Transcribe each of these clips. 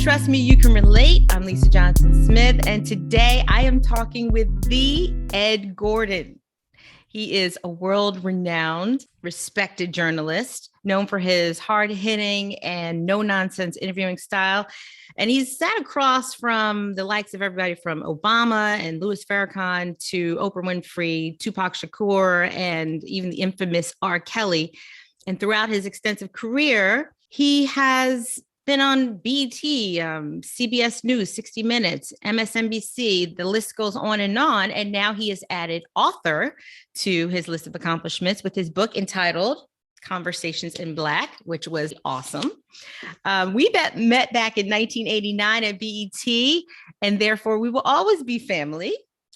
Trust me, you can relate. I'm Lisa Johnson Smith, and today I am talking with the Ed Gordon. He is a world-renowned, respected journalist, known for his hard-hitting and no-nonsense interviewing style. And he's sat across from the likes of everybody from Obama and Louis Farrakhan to Oprah Winfrey, Tupac Shakur, and even the infamous R. Kelly. And throughout his extensive career, he has been on BT, CBS News, 60 Minutes, MSNBC, the list goes on. And now he has added author to his list of accomplishments with his book entitled Conversations in Black, which was awesome. We met back in 1989 at BET, and therefore we will always be family.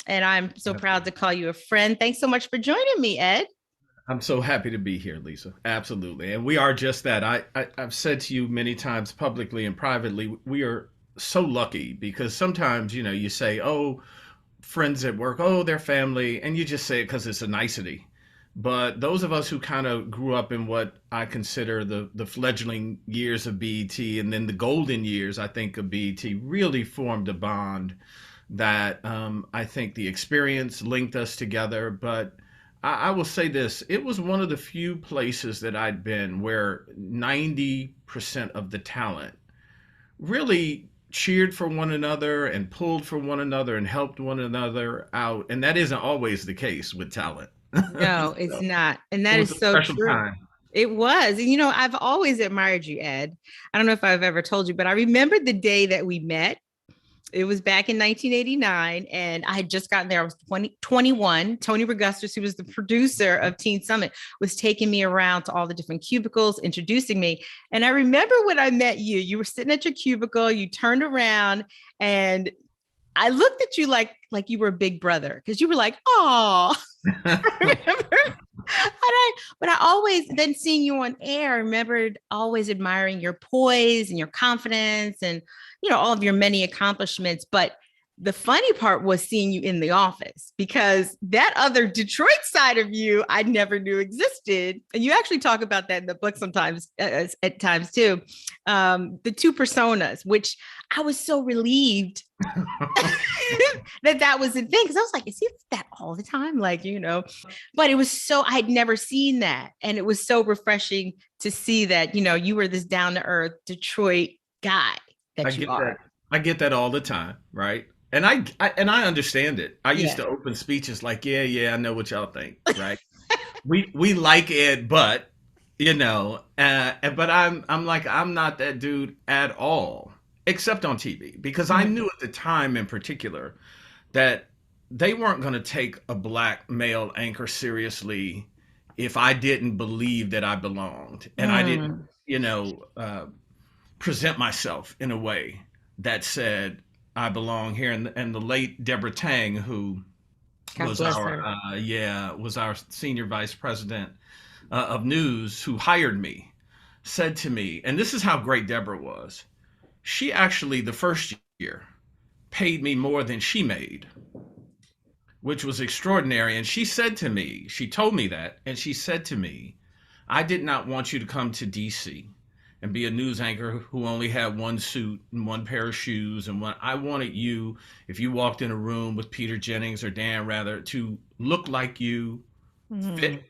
And I'm so proud to call you a friend. Thanks so much for joining me, Ed. I'm so happy to be here, Lisa. Absolutely. And we are just that. I've said to you many times publicly and privately, we are so lucky because sometimes, you say, oh, friends at work, oh, they're family. And you just say it because it's a nicety. But those of us who kind of grew up in what I consider the fledgling years of BET and then the golden years, I think, of BET really formed a bond that I think the experience linked us together. But I will say this, it was one of the few places that I'd been where 90% of the talent really cheered for one another and pulled for one another and helped one another out. And that isn't always the case with talent. No, it's So not. And that it is was a so special true. time. It was. And, I've always admired you, Ed. I don't know if I've ever told you, but I remember the day that we met. It was back in 1989, and I had just gotten there. I was 21. Tony Regustus, who was the producer of Teen Summit, was taking me around to all the different cubicles, introducing me. And I remember when I met you, you were sitting at your cubicle, you turned around, and I looked at you like you were a big brother because you were like, oh, I remember. But I always, then seeing you on air, I remembered always admiring your poise and your confidence and, all of your many accomplishments. But the funny part was seeing you in the office because that other Detroit side of you, I never knew existed. And you actually talk about that in the book sometimes, at times too. The two personas, which I was so relieved that was the thing. Cause I was like, is he that all the time? But it was I had never seen that. And it was so refreshing to see that, you were this down to earth Detroit guy that you are. I get that all the time. Right. And I understand it. I used to open speeches like, yeah, I know what y'all think. Right. we like Ed, but but I'm like, I'm not that dude at all, except on TV, because I knew at the time in particular that they weren't going to take a black male anchor seriously if I didn't believe that I belonged and I didn't, present myself in a way that said I belong here. And the late Deborah Tang, who was our senior vice president of news, who hired me, said to me, and this is how great Deborah was. She actually, the first year, paid me more than she made, which was extraordinary. And she said to me, she told me that, and she said to me, I did not want you to come to DC and be a news anchor who only had one suit and one pair of shoes. And I wanted you, if you walked in a room with Peter Jennings or Dan Rather, to look like you fit.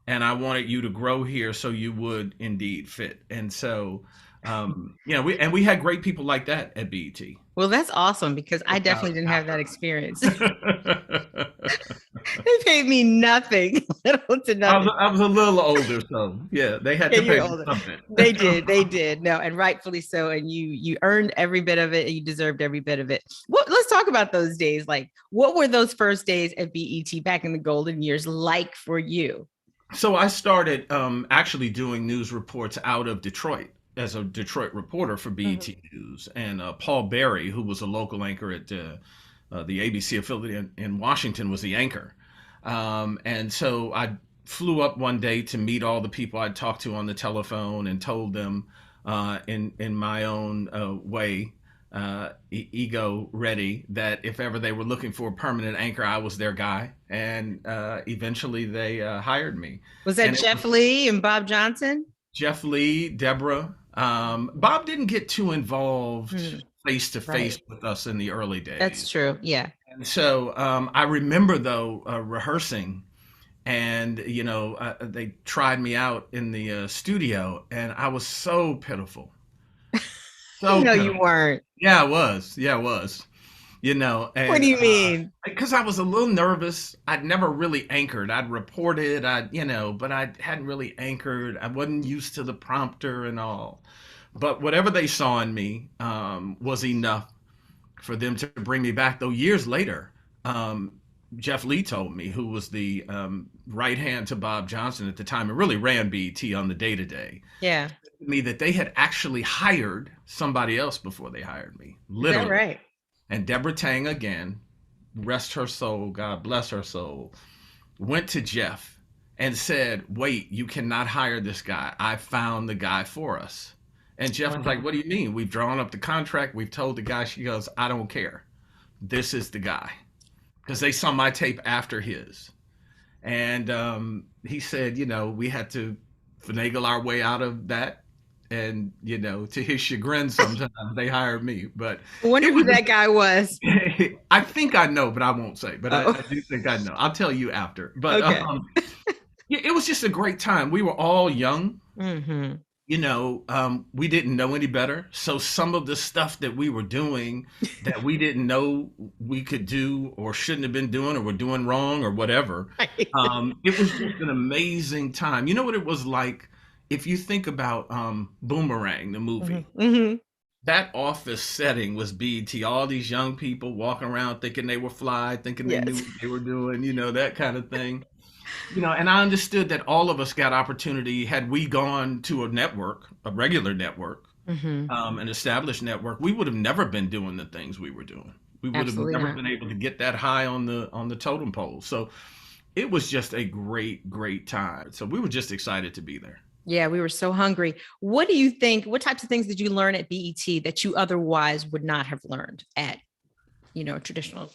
And I wanted you to grow here so you would indeed fit. And so, we had great people like that at BET. Well, that's awesome because I definitely didn't have that experience. They paid me nothing, little to nothing. I was a little older, so yeah, they had to pay me something. They did. No, and rightfully so. And you earned every bit of it, and you deserved every bit of it. Let's talk about those days. Like, what were those first days at BET back in the golden years like for you? So I started actually doing news reports out of Detroit as a Detroit reporter for BET News. And Paul Berry, who was a local anchor at the ABC affiliate in Washington, was the anchor. And so I flew up one day to meet all the people I'd talked to on the telephone and told them in my own way, ego ready, that if ever they were looking for a permanent anchor, I was their guy. And eventually they hired me. Was that Jeff Lee and Bob Johnson? Jeff Lee, Deborah. Bob didn't get too involved face to face Right. with us in the early That's days. true. Yeah. And so I remember though rehearsing, and they tried me out in the studio, and I was so pitiful, so No, you pitiful. weren't. Yeah, I was. Yeah, I was. What And do you mean? because I was a little nervous. I'd never really anchored. I'd reported, but I hadn't really anchored. I wasn't used to the prompter and all. But whatever they saw in me was enough for them to bring me back. Though years later, um, Jeff Lee told me, who was the right hand to Bob Johnson at the time and really ran BET on the day to day, Yeah. me that they had actually hired somebody else before they hired me, Is that literally. right? And Deborah Tang, again, rest her soul, God bless her soul, went to Jeff and said, "Wait, you cannot hire this guy. I found the guy for us." And Jeff was like, Wow. "What do you mean? We've drawn up the contract. We've told the guy." She goes, "I don't care. This is the guy." Because they saw my tape after his. And he said, we had to finagle our way out of that. And, to his chagrin, sometimes they hired me. But I wonder it who was that guy was. I think I know, but I won't say. But I, Oh, I do think I know. I'll tell you after. But okay. yeah, it was just a great time. We were all young. Hmm. We didn't know any better. So some of the stuff that we were doing that we didn't know we could do or shouldn't have been doing or were doing wrong or whatever, Right. it was just an amazing time. You know what it was like? If you think about Boomerang, the Hmm. movie, Hmm. that office setting was BET. All these young people walking around thinking they were fly, thinking they knew Yes. what they were doing, that kind of thing. And I understood that all of us got opportunity had we gone to a network, a regular network, Hmm. an established network. We would have never been doing the things we were doing. We would have Absolutely never not. been able to get that high on the totem pole. So it was just a great, great time. So we were just excited to be there. Yeah, we were so hungry. What do you think? What types of things did you learn at BET that you otherwise would not have learned at, traditional,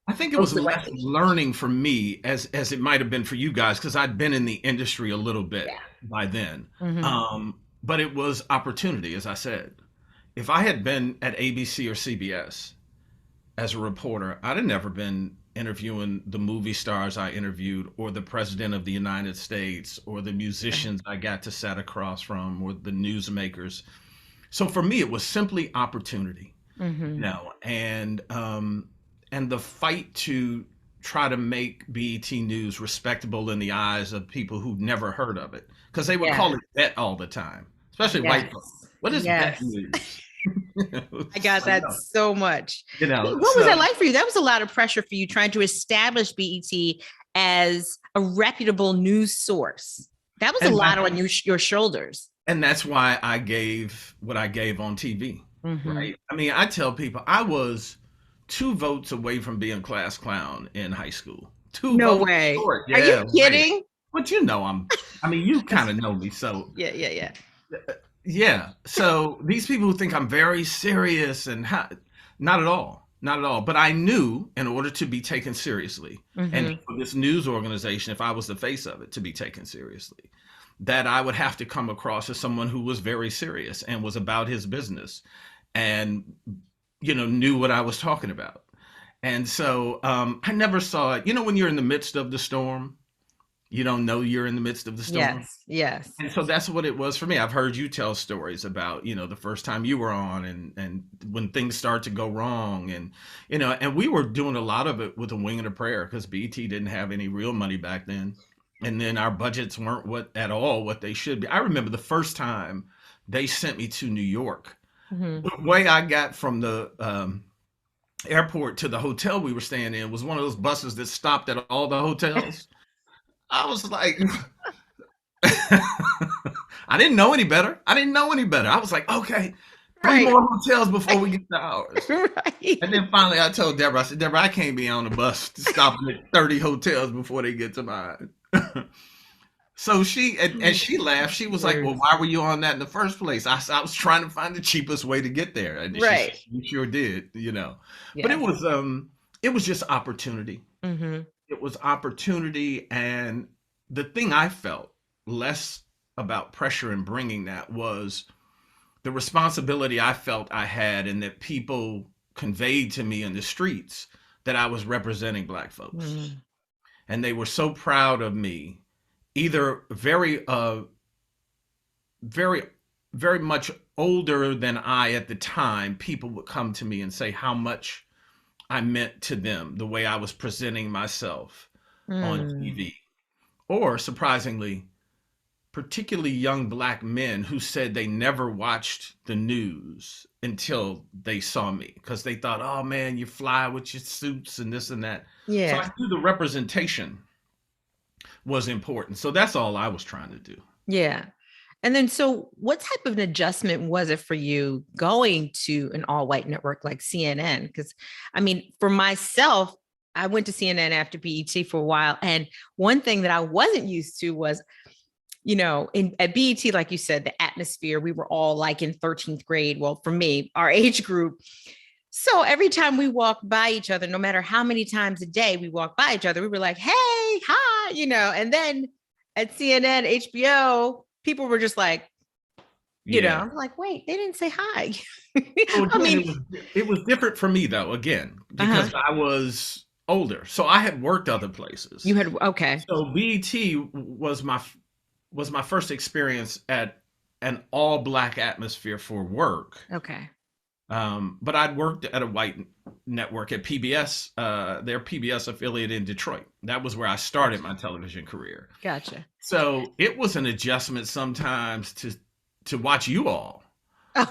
I think it was mostly white less stations? learning for me as it might have been for you guys because I'd been in the industry a little bit Yeah. by then. Hmm. But it was opportunity, as I said. If I had been at ABC or CBS as a reporter, I'd have never been interviewing the movie stars I interviewed, or the president of the United States, or the musicians I got to sit across from, or the newsmakers. So for me, it was simply opportunity, Hmm. and the fight to try to make BET News respectable in the eyes of people who've never heard of it, because they would call Yeah. it bet all the time, especially white folks. Yes. What is bet Yes. news? I It's got like, that no, so much. What was so that like for you? That was a lot of pressure for you trying to establish BET as a reputable news source. That was a and lot that on your shoulders. and that's why I gave what I gave on TV, Hmm. right? I mean, I tell people I was 2 votes away from being class clown in high school. Two No votes way. short. Are you Yeah, right. kidding? But I mean, you kind That's, of know me, so yeah, yeah, yeah. yeah. So these people who think I'm very serious not at all, not at all. But I knew in order to be taken seriously, and Hmm. for this news organization, if I was the face of it, to be taken seriously, that I would have to come across as someone who was very serious and was about his business, and knew what I was talking about. And so I never saw it. When you're in the midst of the storm, you don't know you're in the midst of the storm. Yes, yes. And so that's what it was for me. I've heard you tell stories about, the first time you were on, and when things start to go wrong, and we were doing a lot of it with a wing and a prayer because BT didn't have any real money back then. And then our budgets weren't what they should be. I remember the first time they sent me to New York. Hmm. The way I got from the airport to the hotel we were staying in was one of those buses that stopped at all the hotels. I was like, I didn't know any better. I didn't know any better. I was like, okay, 3 Right. more hotels before we get to ours. Right. And then finally I told Deborah, I said, Deborah, I can't be on a bus stopping at 30 hotels before they get to mine. So she laughed. She was like, well, Words. why were you on that in the first place? I was trying to find the cheapest way to get there. And she said, Right. you sure did, But Yes. it was just opportunity. Hmm. It was opportunity. And the thing I felt less about pressure and bringing that was the responsibility I felt I had and that people conveyed to me in the streets that I was representing Black folks. Mm. And they were so proud of me, either very, very much older than I at the time. People would come to me and say how much I meant to them, the way I was presenting myself on Mm. TV. Or surprisingly, particularly young Black men who said they never watched the news until they saw me because they thought, oh man, you fly with your suits and this and that. So I Yeah. knew the representation was important. So that's all I was trying to do. Yeah. And then, so what type of an adjustment was it for you going to an all white network like CNN? Because, I mean, for myself, I went to CNN after BET for a while. And one thing that I wasn't used to was, at BET, like you said, the atmosphere, we were all like in 13th grade. Well, for me, our age group. So every time we walked by each other, no matter how many times a day we walked by each other, we were like, hey, hi, and then at CNN, HBO, people were just like, Yeah. I'm like, wait, they didn't say hi. So I again, mean, it was different for me though, again, because I was older. So I had worked other places. You had, okay. So BET was my first experience at an all Black atmosphere for work. Okay. But I'd worked at a white network at PBS, their PBS affiliate in Detroit. That was where I started my television career. Gotcha. So it was an adjustment sometimes to watch you all. Like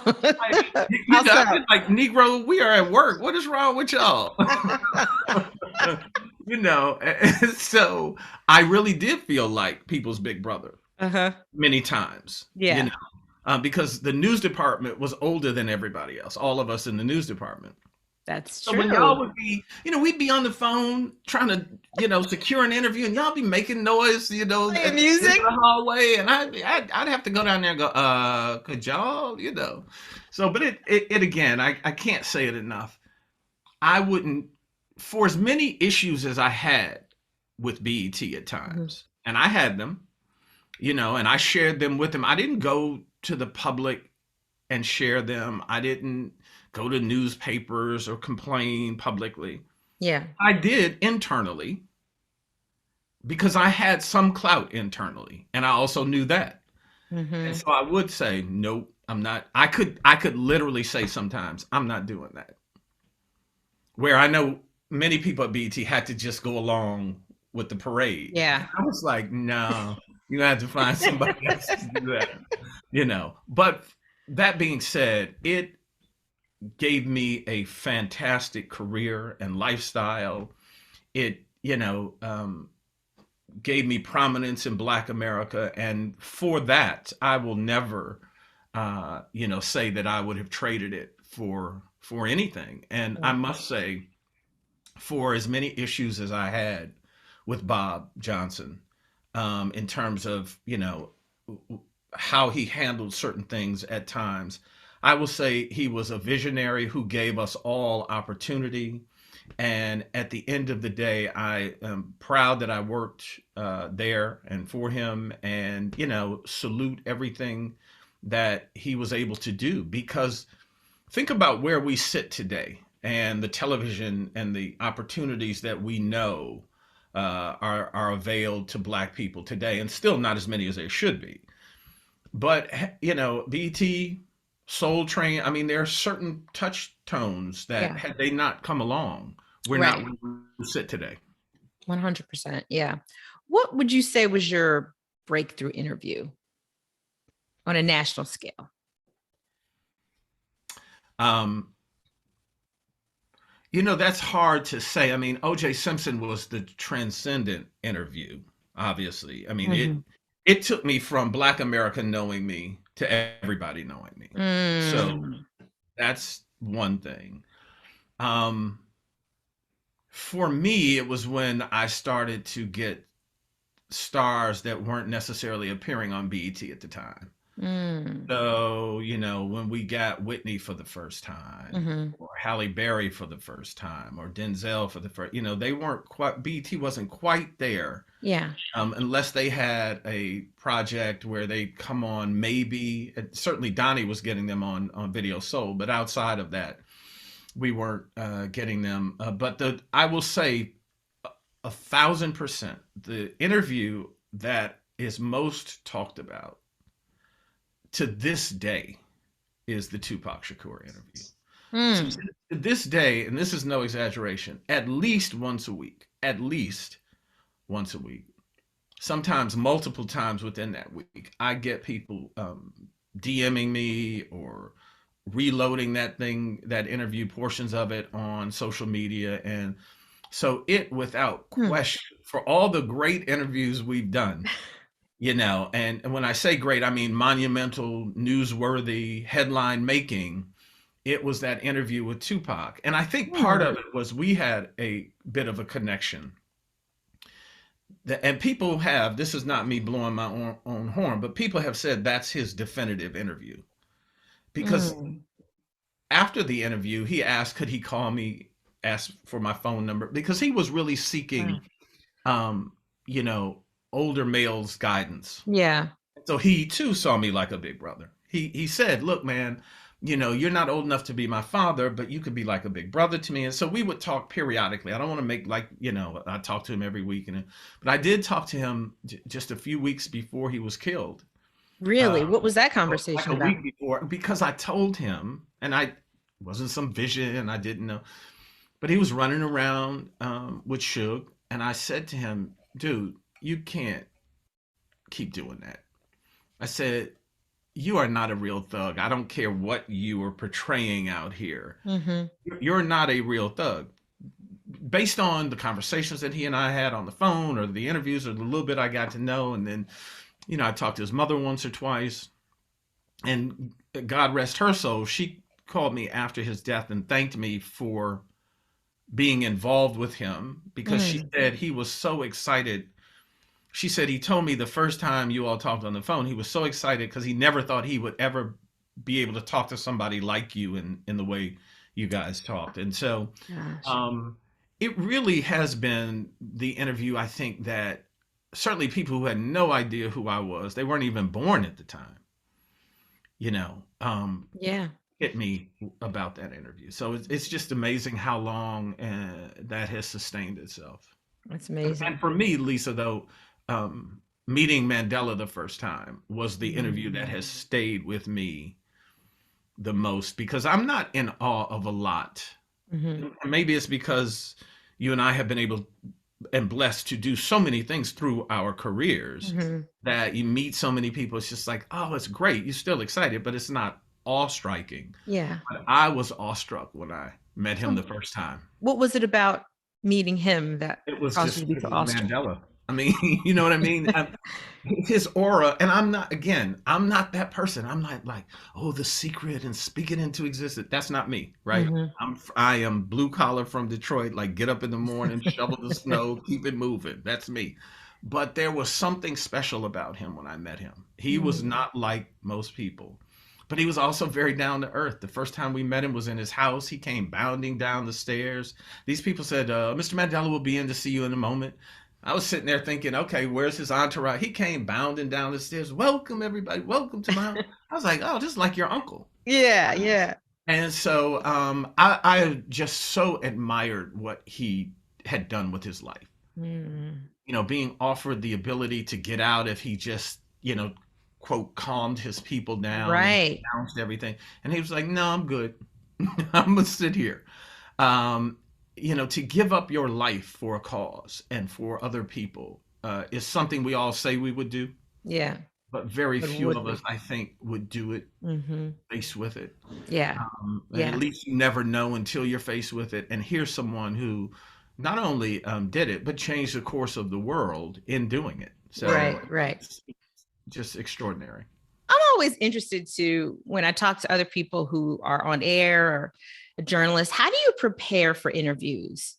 Negro, we are at work. What is wrong with y'all? So I really did feel like people's big brother many times. Yeah. Because the news department was older than everybody else, all of us in the news department. That's so true. When y'all would be, we'd be on the phone trying to, secure an interview, and y'all be making noise, playing music in the hallway, and I'd have to go down there and go, could y'all, So, but it again, I can't say it enough. I wouldn't, for as many issues as I had with BET at times, and I had them, and I shared them with them. I didn't go to the public and share them. I didn't go to newspapers or complain publicly. Yeah. I did internally because I had some clout internally, and I also knew that. And so I would say, nope, I'm not. I could literally say sometimes, I'm not doing that. Where I know many people at BET had to just go along with the parade. Yeah. I was like, no, you have to find somebody else to do that, But that being said, it gave me a fantastic career and lifestyle. It, gave me prominence in Black America. And for that, I will never, say that I would have traded it for anything. And I must say, for as many issues as I had with Bob Johnson, in terms of, how he handled certain things at times, I will say he was a visionary who gave us all opportunity. And at the end of the day, I am proud that I worked there and for him, and, salute everything that he was able to do. Because think about where we sit today and the television and the opportunities that we know are availed to Black people today, and still not as many as there should be. But, BET, Soul Train, I mean, there are certain touch tones that had they not come along, we're not where we sit today. 100%. Yeah. What would you say was your breakthrough interview on a national scale? That's hard to say. I mean, OJ Simpson was the transcendent interview, obviously. I mean, it took me from Black America knowing me to everybody knowing me. So that's one thing. For me, it was when I started to get stars that weren't necessarily appearing on BET at the time. So, when we got Whitney for the first time, Mm-hmm. or Halle Berry for the first time, or Denzel for the first, they weren't quite, BT wasn't quite there. Yeah. Unless they had a project where they come on, maybe certainly Donnie was getting them on Video Soul, but outside of that, we weren't getting them. But I will say 1,000%, the interview that is most talked about to this day is the Tupac Shakur interview. So to this day, and this is no exaggeration, at least once a week, sometimes multiple times within that week, I get people DMing me or reloading that interview portions of it on social media. And so it, without question, for all the great interviews we've done, and when I say great, I mean monumental, newsworthy, headline making, it was that interview with Tupac. And I think part of it was we had a bit of a connection. And people have, this is not me blowing my own horn, but people have said that's his definitive interview. Because after the interview, he asked, could he call me, ask for my phone number? Because he was really seeking, older males' guidance. Yeah. So he too saw me like a big brother. He said, look, man, you're not old enough to be my father, but you could be like a big brother to me. And so we would talk periodically. I don't want to make like, I talked to him every week. But I did talk to him just a few weeks before he was killed. Really? What was that conversation like about? A week before, because I told him, and I wasn't some vision, I didn't know, but he was running around with Suge. And I said to him, dude, you can't keep doing that. I said, you are not a real thug. I don't care what you are portraying out here. You're not a real thug. Based on the conversations that he and I had on the phone, or the interviews, or the little bit I got to know, and then, I talked to his mother once or twice, and God rest her soul, she called me after his death and thanked me for being involved with him, because she said he was so excited. She said he told me the first time you all talked on the phone, he was so excited because he never thought he would ever be able to talk to somebody like you in the way you guys talked. And so it really has been the interview, I think, that certainly people who had no idea who I was, they weren't even born at the time, hit me about that interview. So it's just amazing how long that has sustained itself. That's amazing. And for me, Lisa, though, meeting Mandela the first time was the interview that has stayed with me the most, because I'm not in awe of a lot. Maybe it's because you and I have been able and blessed to do so many things through our careers that you meet so many people. It's just like, oh, it's great. You're still excited, but it's not awe-striking. Yeah. But I was awestruck when I met him the first time. What was it about meeting him that it was caused just you to be so awestruck? Mandela? I mean, you know what I mean? His aura, and I'm not that person. I'm not like, oh, the secret and speak it into existence. That's not me, right? I am blue collar from Detroit, like get up in the morning, shovel the snow, keep it moving. That's me. But there was something special about him when I met him. He was not like most people, but he was also very down to earth. The first time we met him was in his house. He came bounding down the stairs. These people said, Mr. Mandela will be in to see you in a moment. I was sitting there thinking, okay, where's his entourage? He came bounding down the stairs. Welcome, everybody. Welcome to my house. I was like, oh, just like your uncle. Yeah. And so I just so admired what he had done with his life. Being offered the ability to get out if he just, quote, calmed his people down. Right. And balanced everything. And he was like, no, I'm good. I'm going to sit here. To give up your life for a cause and for other people is something we all say we would do. Yeah. But very few of us, I think, would do it faced with it. Yeah. At least you never know until you're faced with it. And here's someone who not only did it, but changed the course of the world in doing it. So right. Just extraordinary. I'm always interested to, when I talk to other people who are on air or a journalist, how do you prepare for interviews?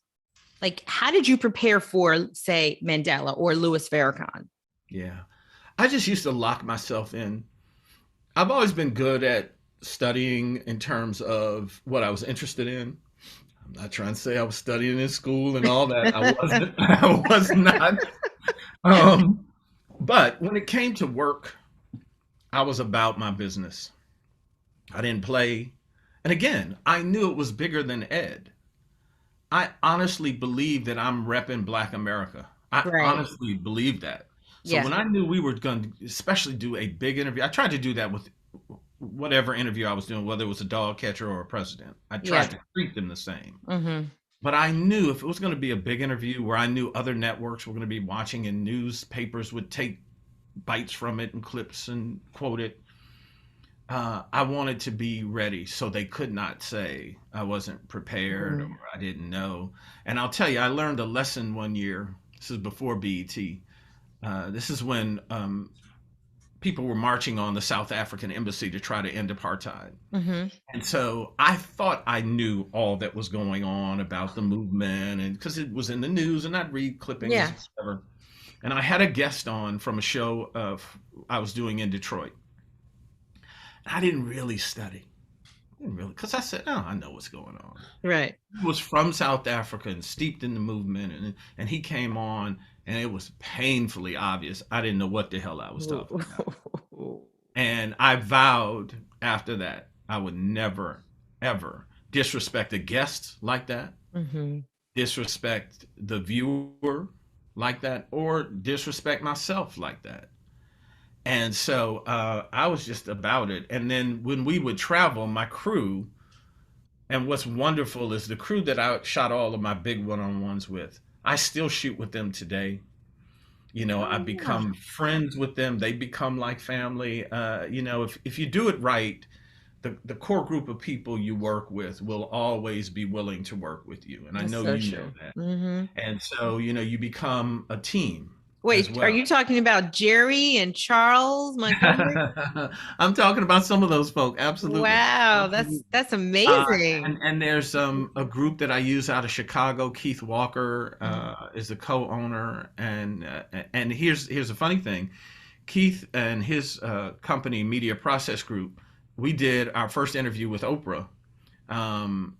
Like, how did you prepare for, say, Mandela or Louis Farrakhan? Yeah. I just used to lock myself in I've always been good at studying in terms of what I was interested in. I'm not trying to say I was studying in school and all that. I wasn't. I was not. Um, but when it came to work, I was about my business. I didn't play. And again, I knew it was bigger than Ed. I honestly believe that I'm repping Black America. I Right. honestly believe that. So Yeah. when I knew we were going to especially do a big interview, I tried to do that with whatever interview I was doing, whether it was a dog catcher or a president. I Yeah. tried to treat them the same. Mm-hmm. But I knew if it was going to be a big interview where I knew other networks were going to be watching and newspapers would take bites from it and clips and quote it, I wanted to be ready so they could not say I wasn't prepared or Mm-hmm. I didn't know. And I'll tell you, I learned a lesson one year. This is before BET. This is when people were marching on the South African embassy to try to end apartheid. Mm-hmm. And so I thought I knew all that was going on about the movement, and because it was in the news, and I'd read clippings, Yeah. whatever. And I had a guest on from a show I was doing in Detroit. I didn't really study, didn't really, because I said, "Oh, I know what's going on." Right. He was from South Africa and steeped in the movement, and he came on, and it was painfully obvious I didn't know what the hell I was talking about. And I vowed after that I would never, ever disrespect a guest like that, Mm-hmm. disrespect the viewer like that, or disrespect myself like that. And so I was just about it. And then when we would travel, my crew, and what's wonderful is the crew that I shot all of my big one on ones with, I still shoot with them today. I Oh, yeah. become friends with them. They become like family. If you do it right, the core group of people you work with will always be willing to work with you. And I That's know so you know true. that. Mm-hmm. And so, you become a team as Wait, are well. you talking about Jerry and Charles Montgomery? I'm talking about some of those folk. Absolutely. Wow, Absolutely. that's Uh, amazing. and there's a group that I use out of Chicago. Keith Walker Mhm. is the co-owner, and here's a funny thing. Keith and his company, Media Process Group, we did our first interview with Oprah um,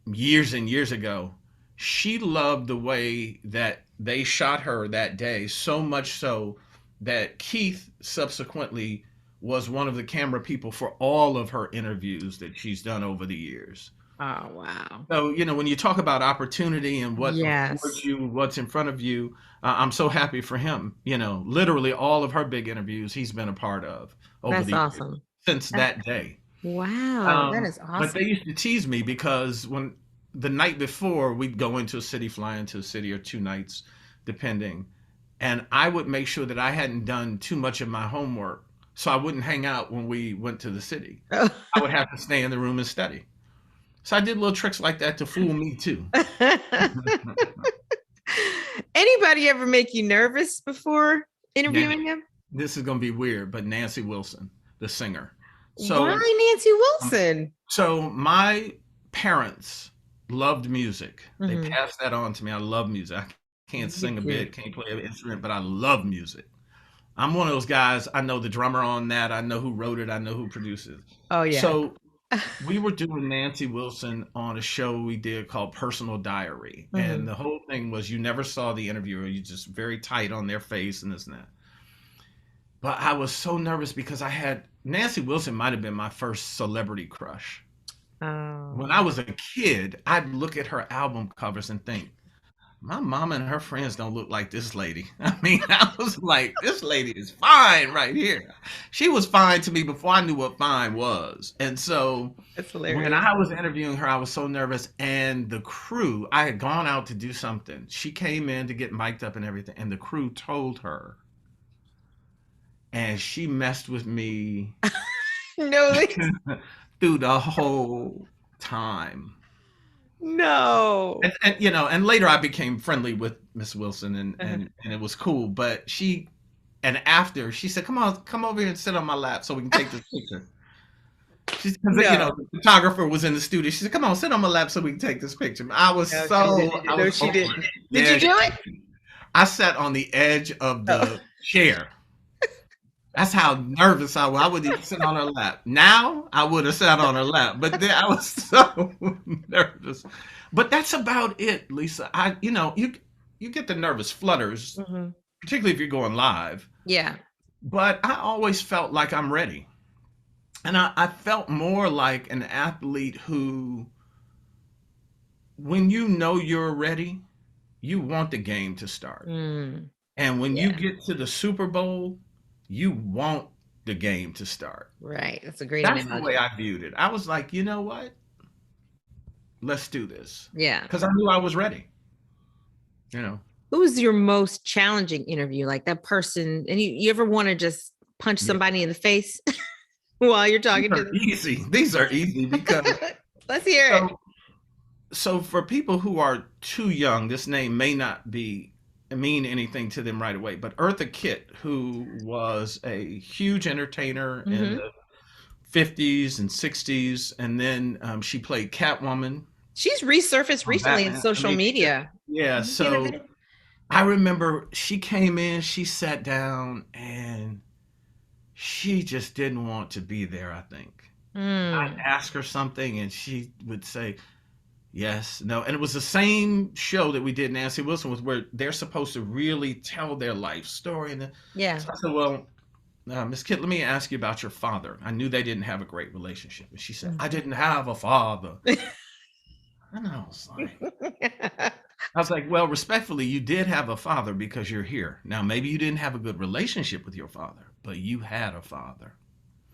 years and years ago. She loved the way that they shot her that day, so much so that Keith subsequently was one of the camera people for all of her interviews that she's done over the years. Oh, wow. So, when you talk about opportunity and what affords Yes. you, what's in front of you, I'm so happy for him. Literally all of her big interviews he's been a part of over That's the years awesome. since That- that day. wow, that is But they awesome. used to tease me because when the night before we'd go into a city, fly into a city or two nights, depending, and I would make sure that I hadn't done too much of my homework, so I wouldn't hang out when we went to the city. I would have to stay in the room and study. So I did little tricks like that to fool me too. Anybody ever make you nervous before Nan- interviewing him? this is going to be weird, but Nancy Wilson, the singer. So, Why Nancy um, Wilson? so my parents loved music. They Hmm. passed that on to me. I love music. I can't Me sing a too. bit, can't play an instrument, but I love music. I'm one of those guys. I know the drummer on that. I know who wrote it. I know who produced it. Oh yeah. So we were doing Nancy Wilson on a show we did called Personal Diary. And Hmm. the whole thing was you never saw the interviewer. You just very tight on their face and this and that. But I was so nervous because I had Nancy Wilson might have been my first celebrity crush. When I Oh. was a kid, I'd look at her album covers and think, my mama and her friends don't look like this lady. I mean, I was like, this lady is fine right here. She was fine to me before I knew what fine was. And so That's when hilarious. I was interviewing her, I was so nervous. And the crew, I had gone out to do something. She came in to get mic'd up and everything. And the crew told her, and she messed with me No, through the whole time. no. And later I became friendly with Miss Wilson, and Uh-huh. and it was cool. But and after she said, "Come on, come over here and sit on my lap so we can take this picture." She's because No, the photographer was in the studio. She said, "Come on, sit on my lap so we can take this picture." no, she didn't. I No, was she over it. didn't. Did you Yeah, do it? I sat on the edge of Oh. the chair. That's how nervous I was. I wouldn't even sit on her lap. Now I would have sat on her lap, but then I was so nervous. But that's about it, Lisa. You get the nervous flutters, Mhm. particularly if you're going live. Yeah. But I always felt like I'm ready. And I felt more like an athlete who, when you know you're ready, you want the game to start. Mm. And when you Yeah. get to the Super Bowl, you want the game to start. Right. That's a great That's the way analogy. I viewed it. I was like, you know what? Let's do this. Yeah. Because I knew I was ready. You know. Who was your most challenging interview? Like that person, and you ever want to just punch Yeah. somebody in the face while you're These talking to are them? easy. These are easy because Let's hear it. so for people who are too young, this name may not mean anything to them right away. But Eartha Kitt, who was a huge entertainer in Mhm. the 50s and 60s, and then she played Catwoman She's resurfaced on recently in Batman. I social mean, media. yeah. Have you seen the So video? I remember she came in, she sat down, and she just didn't want to be there, I think. I'd Mm. ask her something, and she would say, yes, no. And it was the same show that we did Nancy Wilson with, where they're supposed to really tell their life story. And then, Yeah. so I said, well, Miss Kitt, let me ask you about your father. I knew they didn't have a great relationship. And she said, I didn't have a father. And I was like, well, respectfully, you did have a father because you're here. Now, maybe you didn't have a good relationship with your father, but you had a father.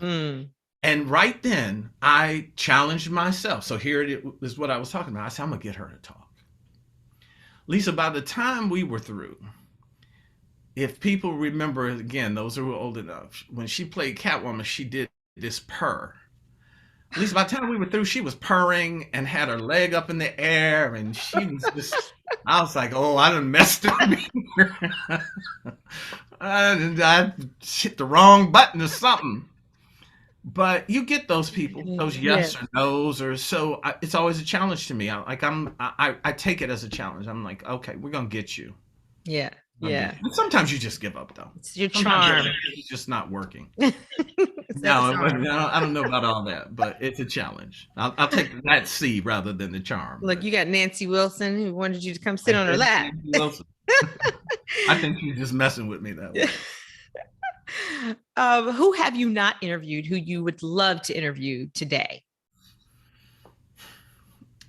Mm. And right then, I challenged myself. So here it is what I was talking about. I said, I'm going to get her to talk. Lisa, by the time we were through, if people remember, again, those who are old enough, when she played Catwoman, she did this purr. Lisa, by the time we were through, she was purring and had her leg up in the air, and she was just. I was like, "Oh, I done messed up here. I hit the wrong button or something." But you get those people, those Yeah. yes or no's, or so. It's always a challenge to me. I take it as a challenge. I'm like, okay, we're gonna get you. Yeah. We're gonna get Yeah. you. And sometimes you just give up, though. It's your Sometimes charm. it's just not working. It's that No, charm. I don't know about all that, but it's a challenge. I'll take that C rather than the charm. Look, But you got Nancy Wilson who wanted you to come sit like on her that, lap. Nancy Wilson. I think she's just messing with me that way. Who have you not interviewed who you would love to interview today?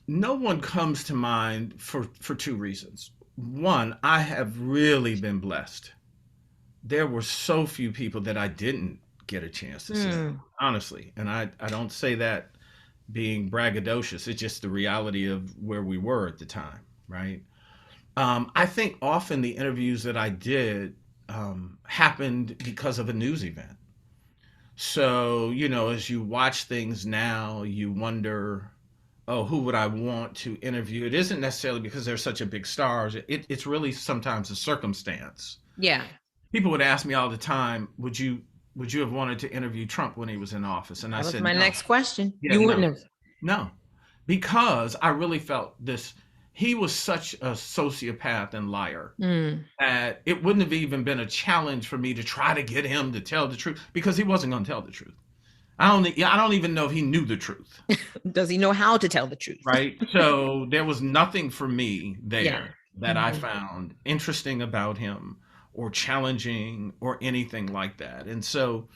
No one comes to mind for two reasons. One, I have really been blessed. There were so few people that I didn't get a chance to sit down, Mm. honestly. And I don't say that being braggadocious. It's just the reality of where we were at the time, right? I think often the interviews that I did happened because of a news event. So, as you watch things now, you wonder, oh, who would I want to interview? It isn't necessarily because they're such a big stars. It's really sometimes a circumstance. Yeah. People would ask me all the time, would you have wanted to interview Trump when he was in office? And I That was said, my no. next question. Yeah, You no. wouldn't have. No, because I really felt this. He was such a sociopath and liar Mm. that it wouldn't have even been a challenge for me to try to get him to tell the truth, because he wasn't going to tell the truth. I don't even know if he knew the truth, Does he know how to tell the truth? right? So there was nothing for me there Yeah. that I Mhm. found interesting about him or challenging or anything like that. And so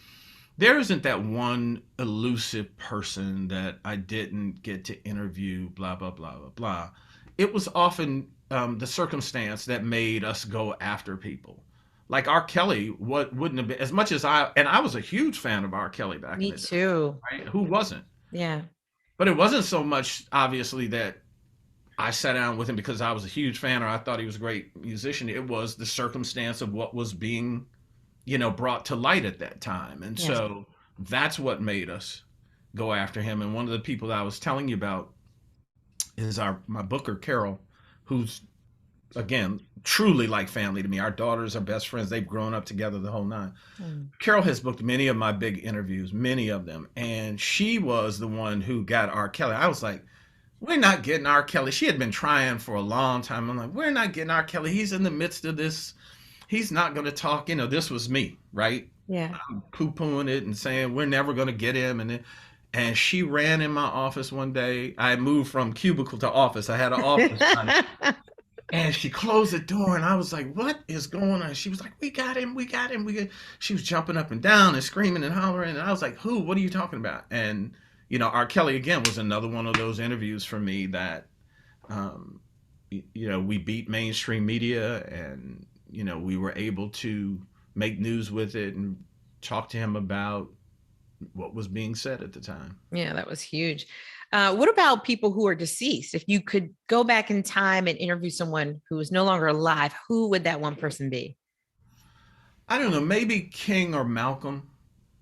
there isn't that one elusive person that I didn't get to interview, blah, blah, blah, blah, blah. It was often the circumstance that made us go after people. Like R. Kelly, what wouldn't have been, as much as I was a huge fan of R. Kelly back in Me the day, too. right? Who wasn't? Yeah. But it wasn't so much, obviously, that I sat down with him because I was a huge fan or I thought he was a great musician. It was the circumstance of what was being brought to light at that time. And Yes. so that's what made us go after him. And one of the people that I was telling you about is my booker, Carol, who's, again, truly like family to me. Our daughters are best friends. They've grown up together the whole nine. Mm. Carol has booked many of my big interviews, many of them. And she was the one who got R. Kelly. I was like, we're not getting R. Kelly. She had been trying for a long time. I'm like, we're not getting R. Kelly. He's in the midst of this he's not going to talk. This was me, right? Yeah. I'm poo-pooing it and saying we're never going to get him. And she ran in my office one day. I moved from cubicle to office. I had an office. And she closed the door, and I was like, "What is going on?" She was like, "We got him, we got him, we got." She was jumping up and down and screaming and hollering, and I was like, "Who? What are you talking about?" And R. Kelly again was another one of those interviews for me that, um, we beat mainstream media, and we were able to make news with it and talk to him about what was being said at the time. Yeah, that was huge. What about people who are deceased? If you could go back in time and interview someone who is no longer alive, who would that one person be? I don't know, maybe King or Malcolm.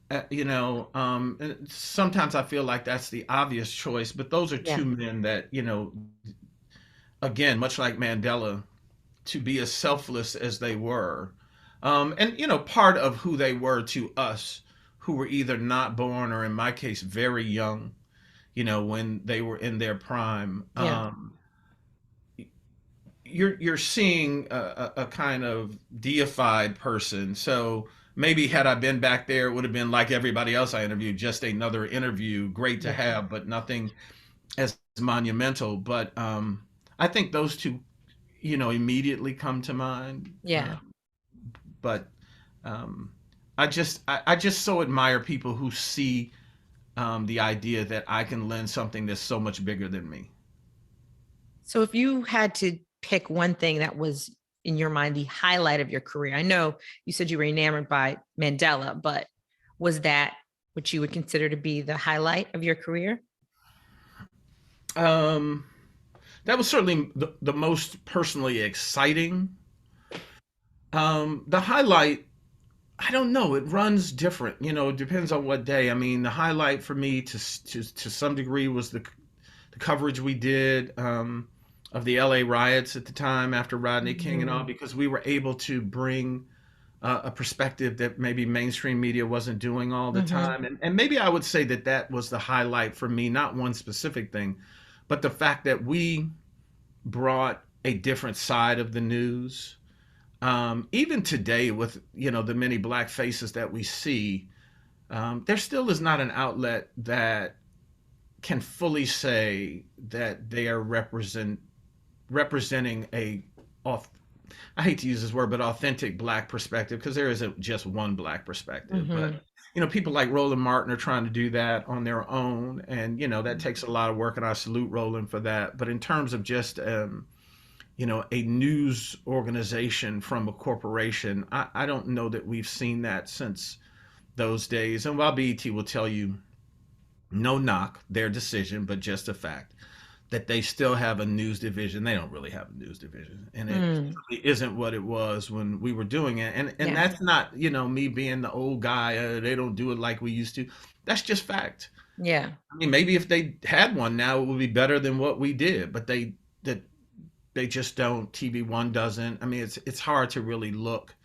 And sometimes I feel like that's the obvious choice, but those are Yeah. two men that, again, much like Mandela, to be as selfless as they were. And, part of who they were to us, who were either not born or, in my case, very young, when they were in their prime. Yeah. You're seeing a kind of deified person. So maybe had I been back there, it would have been like everybody else I interviewed, just another interview, great to Yeah. have, but nothing as monumental. But I think those two, immediately come to mind. Yeah. But um, I just so admire people who see the idea that I can lend something that's so much bigger than me. So if you had to pick one thing that was in your mind the highlight of your career, I know you said you were enamored by Mandela, but was that what you would consider to be the highlight of your career? Um, that was certainly the most personally exciting. The highlight, I don't know. It runs different. It depends on what day. I mean, the highlight for me to some degree was the coverage we did of the LA riots at the time after Rodney King and all, Mhm. because we were able to bring a perspective that maybe mainstream media wasn't doing all the Mhm. time. And maybe I would say that that was the highlight for me, not one specific thing, but the fact that we brought a different side of the news. Even today, with the many black faces that we see, there still is not an outlet that can fully say that they are representing I hate to use this word, but authentic black perspective, because there isn't just one black perspective. But Mhm. people like Roland Martin are trying to do that on their own, and that takes a lot of work, and I salute Roland for that. But in terms of just a news organization from a corporation, I don't know that we've seen that since those days. And while BET will tell you no knock their decision, but just a fact that they still have a news division. They don't really have a news division, and it Mm. really isn't what it was when we were doing it. And Yeah. that's not me being the old guy. They don't do it like we used to. That's just fact. Yeah. I mean, maybe if they had one now, it would be better than what we did. But that they just don't. TV One doesn't. I mean, it's hard to really look.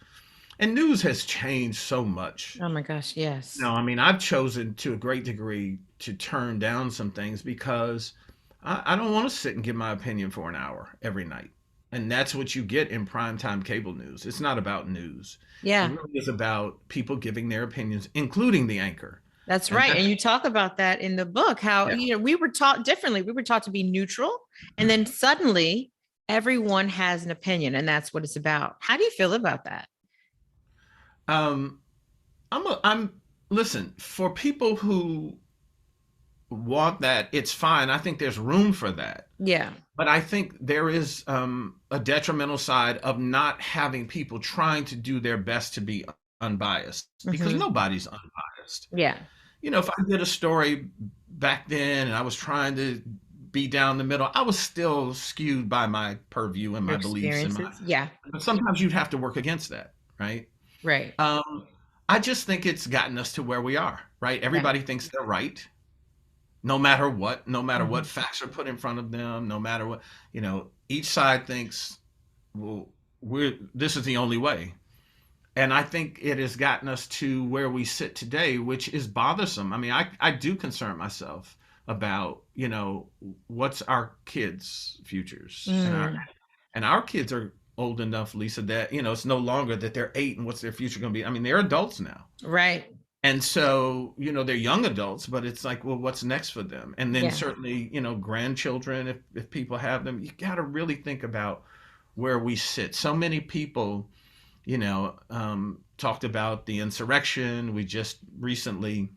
And news has changed so much. Oh my gosh, No, yes. I mean, I've chosen to a great degree to turn down some things because I don't want to sit and give my opinion for an hour every night. And that's what you get in primetime cable news. It's not about news. It Yeah. really is about people giving their opinions, including the anchor. That's And right. that's, And you talk about that in the book, how, yeah. we were taught differently. We were taught to be neutral. And then suddenly everyone has an opinion, and that's what it's about. How do you feel about that? Um, I'm listen, for people who want that, it's fine. I think there's room for that. Yeah. But I think there is a detrimental side of not having people trying to do their best to be unbiased, because Hmm. nobody's unbiased. Yeah. If I did a story back then and I was trying to be down the middle, I was still skewed by my purview and Your my beliefs experiences. Yeah. but sometimes you'd have to work against that, right? Right. Um, I just think it's gotten us to where we are, right? Yeah. Everybody thinks they're right, no matter what Mhm. facts are put in front of them, no matter what, each side thinks, well, this is the only way. And I think it has gotten us to where we sit today, which is bothersome. I mean, I do concern myself about, what's our kids' futures, and our Mm. and our kids are old enough, Lisa, that, it's no longer that they're 8 and what's their future going to be. I mean, they're adults now. Right. And so, they're young adults, but it's like, well, what's next for them? And then Yeah. certainly, grandchildren, if people have them, you got to really think about where we sit. So many people, talked about the insurrection. We just recently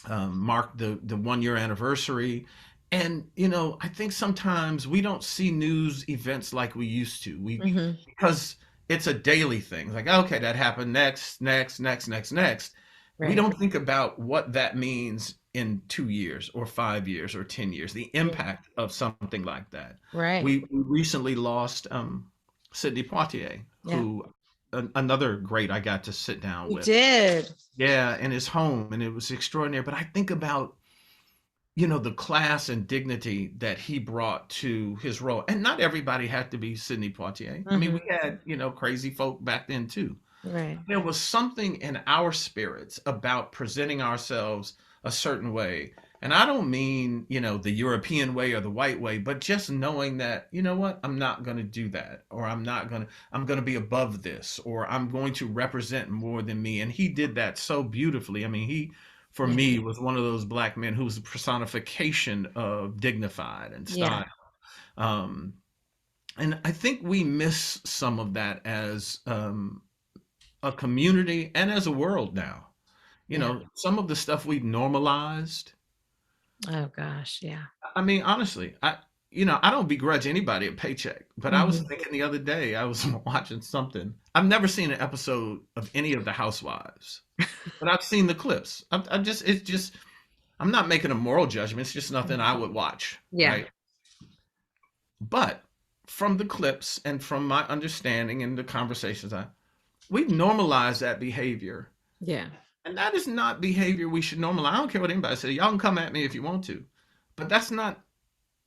marked the 1 year anniversary. And, I think sometimes we don't see news events like we used to. Hmm. Because it's a daily thing. Like, okay, that happened next, next, next, next, next. We Right. don't think about what that means in 2 years or 5 years or 10 years, the Yeah. impact of something like that. Right. We recently lost Sidney Poitier, Yeah. who another great I got to sit down You with. did. Yeah, in his home, and it was extraordinary. But I think about, the class and dignity that he brought to his role. And not everybody had to be Sidney Poitier. I mean, Hmm. we had, crazy folk back then too. Right. There was something in our spirits about presenting ourselves a certain way. And I don't mean, the European way or the white way, but just knowing that, what, I'm not going to do that, or I'm going to be above this, or I'm going to represent more than me. And he did that so beautifully. I mean, for Yeah. me, was one of those black men who's the personification of dignified and Yeah. style. Um, and I think we miss some of that as a community and as a world now. Yeah. Some of the stuff we've normalized. Oh gosh. Yeah. I mean, honestly, I don't begrudge anybody a paycheck, but I was Hmm. thinking the other day, I was watching something. I've never seen an episode of any of the Housewives, but I've seen the clips. It's just, I'm not making a moral judgment. It's just nothing I would watch, Yeah. right? But from the clips and from my understanding and the conversations, we've normalized that behavior. Yeah. And that is not behavior we should normalize. I don't care what anybody says. Y'all can come at me if you want to. But that's not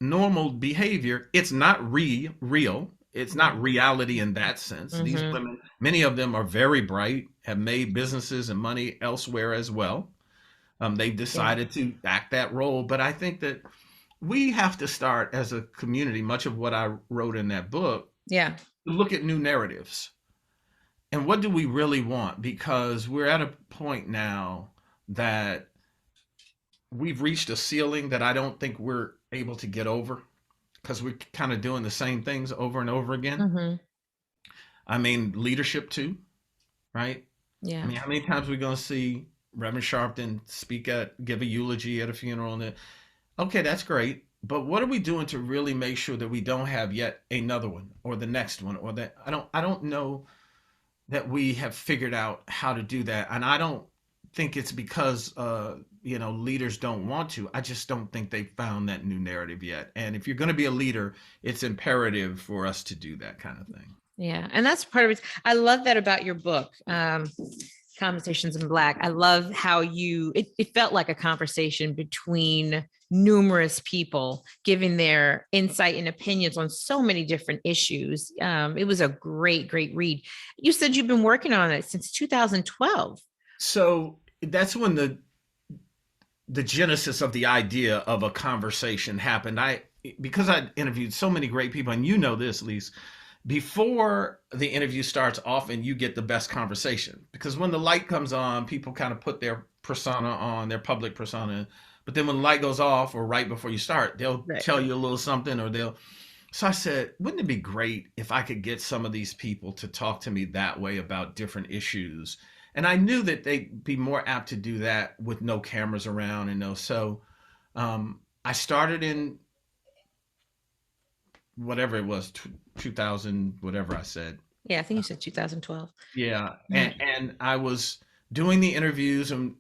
normal behavior. It's not real. It's Right. not reality in that sense. These Hmm. women, many of them are very bright, have made businesses and money elsewhere as well. They've Yeah. decided to act that role. But I think that we have to start as a community, much of what I wrote in that book, Yeah. to look at new narratives. And what do we really want? Because we're at a point now that we've reached a ceiling that I don't think we're able to get over, because we're kind of doing the same things over and over again. Hmm. I mean, leadership too, right? I Yeah. mean, how many times are we going to see Reverend Sharpton give a eulogy at a funeral? Okay, that's great. But what are we doing to really make sure that we don't have yet another one or the next one, or that I don't know that we have figured out how to do that. And I don't think it's because leaders don't want to. I just don't think they found that new narrative yet. And if you're going to be a leader, it's imperative for us to do that kind of thing. Yeah. And that's part of it. I love that about your book. Conversations in Black. I love how it felt like a conversation between numerous people giving their insight and opinions on so many different issues. It was a great, great read. You said you've been working on it since 2012. So that's when the genesis of the idea of a conversation happened. Because I interviewed so many great people, and this, Lise, before the interview starts, often you get the best conversation, because when the light comes on, people kind of put their persona on, their public persona. But then when the light goes off, or right before you start, they'll Right. tell you a little something, so I said, wouldn't it be great if I could get some of these people to talk to me that way about different issues? And I knew that they'd be more apt to do that with no cameras around so I started in whatever it was, 2000, whatever I said. Yeah, I think you said 2012. Yeah. Mhm. And I was doing the interviews, and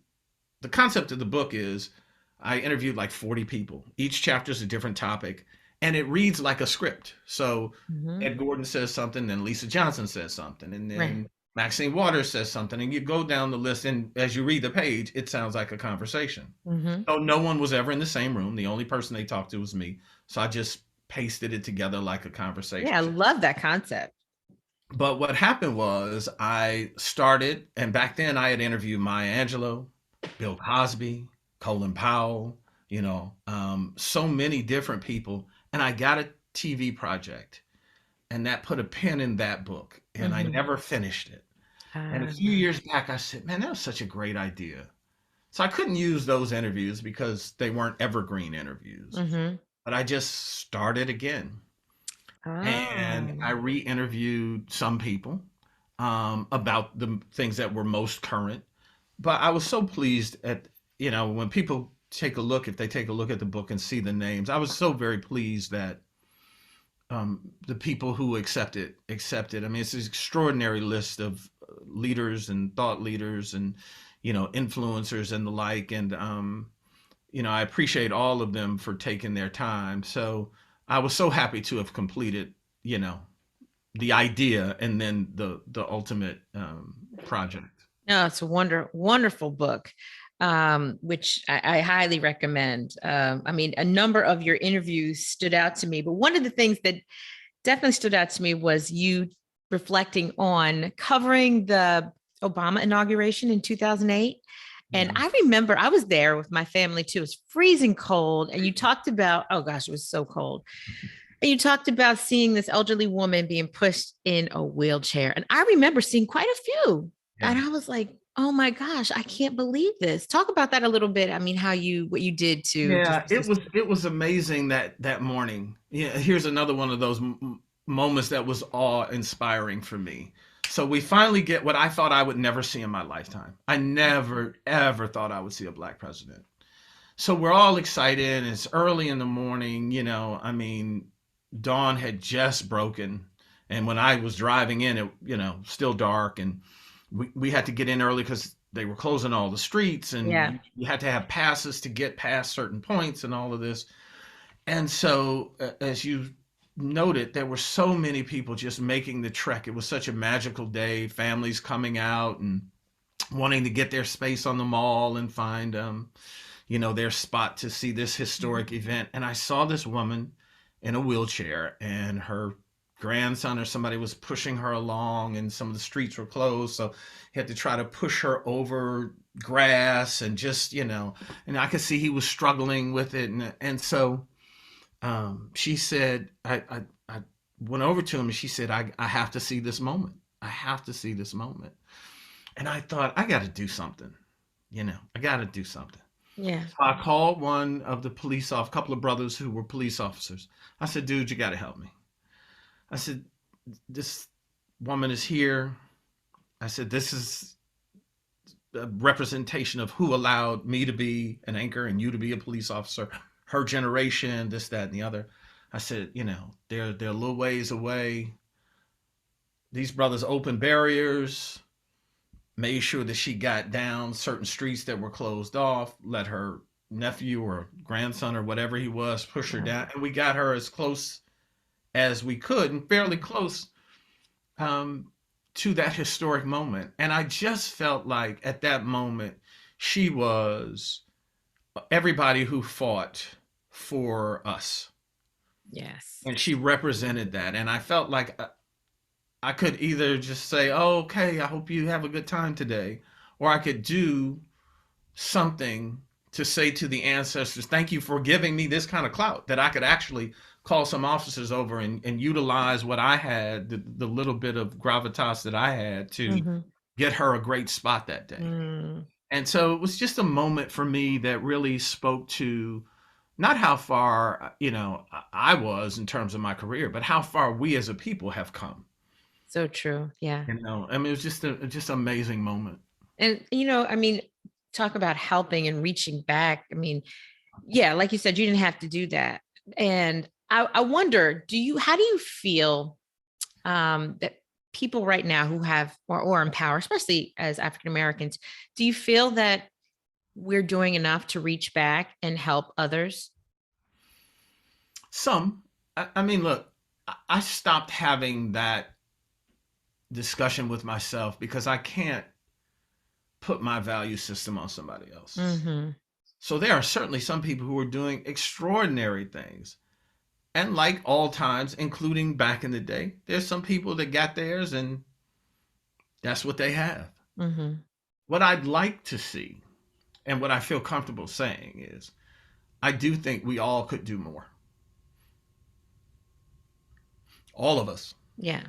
the concept of the book is I interviewed like 40 people. Each chapter is a different topic, and it reads like a script. So Mhm. Ed Gordon says something, then Lisa Johnson says something, and Right. then Maxine Waters says something, and you go down the list, and as you read the page, it sounds like a conversation. Mhm. So no one was ever in the same room. The only person they talked to was me. So I just pasted it together like a conversation. Yeah, I love that concept. But what happened was I started, and back then I had interviewed Maya Angelou, Bill Cosby, Colin Powell, so many different people. And I got a TV project. and that put a pin in that book, and I Mm-hmm. never finished it. And a few years back, I said, man, that was such a great idea. So I couldn't use those interviews because they weren't evergreen interviews. Mm-hmm. But I just started again. And Oh. I re interviewed some people about the things that were most current. But I was so pleased at, when people take a look, if they take a look at the book and see the names, I was so very pleased that the people who accepted. I mean, it's an extraordinary list of leaders and thought leaders and influencers and the like. And I appreciate all of them for taking their time. So I was so happy to have completed, the idea and then the ultimate project. No, it's a wonderful book, which I highly recommend. I mean, a number of your interviews stood out to me, but one of the things that definitely stood out to me was you reflecting on covering the Obama inauguration in 2008. And Yeah. I remember I was there with my family too. It was freezing cold. And you talked about, oh gosh, it was so cold. And you talked about seeing this elderly woman being pushed in a wheelchair. And I remember seeing quite a few. Yeah. And I was like, oh my gosh, I can't believe this. Talk about that a little bit. I mean, what you did to Yeah, just it was amazing that morning. Yeah, here's another one of those moments that was awe-inspiring for me. So we finally get what I thought I would never see in my lifetime. I never ever thought I would see a black president. So we're all excited. It's early in the morning, I mean, dawn had just broken, and when I was driving in, it still dark, and we had to get in early because they were closing all the streets, and yeah. you had to have passes to get past certain points and all of this. And so, as you noted, there were so many people just making the trek. It was such a magical day, families coming out and wanting to get their space on the mall and find their spot to see this historic event. And I saw this woman in a wheelchair, and her grandson or somebody was pushing her along, and some of the streets were closed, so he had to try to push her over grass, and just and I could see he was struggling with it. And so she said, I went over to him, and she said, I have to see this moment. I have to see this moment. And I thought, I got to do something. I got to do something. Yeah. So I called one of the couple of brothers who were police officers. I said, dude, you got to help me. I said, this woman is here. I said, this is a representation of who allowed me to be an anchor and you to be a police officer, her generation, this, that, and the other. I said, they're a little ways away. These brothers opened barriers, made sure that she got down certain streets that were closed off, let her nephew or grandson or whatever he was push her down, and we got her as close as we could, and fairly close to that historic moment. And I just felt like at that moment, she was everybody who fought for us. Yes. And she represented that. And I felt like I could either just say, oh, okay, I hope you have a good time today, or I could do something to say to the ancestors, thank you for giving me this kind of clout, that I could actually call some officers over and utilize what I had, the little bit of gravitas that I had to get her a great spot that day. And so it was just a moment for me that really spoke to not how far, I was in terms of my career, but how far we as a people have come. So true. Yeah. I mean, it was just an amazing moment. And, I mean, talk about helping and reaching back. I mean, yeah, like you said, you didn't have to do that. And I wonder, how do you feel that people right now who have or in power, especially as African Americans, do you feel that we're doing enough to reach back and help others? Some. I mean, look, I stopped having that discussion with myself because I can't put my value system on somebody else. So there are certainly some people who are doing extraordinary things. And like all times, including back in the day, there's some people that got theirs and that's what they have. What I'd like to see and what I feel comfortable saying is I do think we all could do more. All of us. Yeah.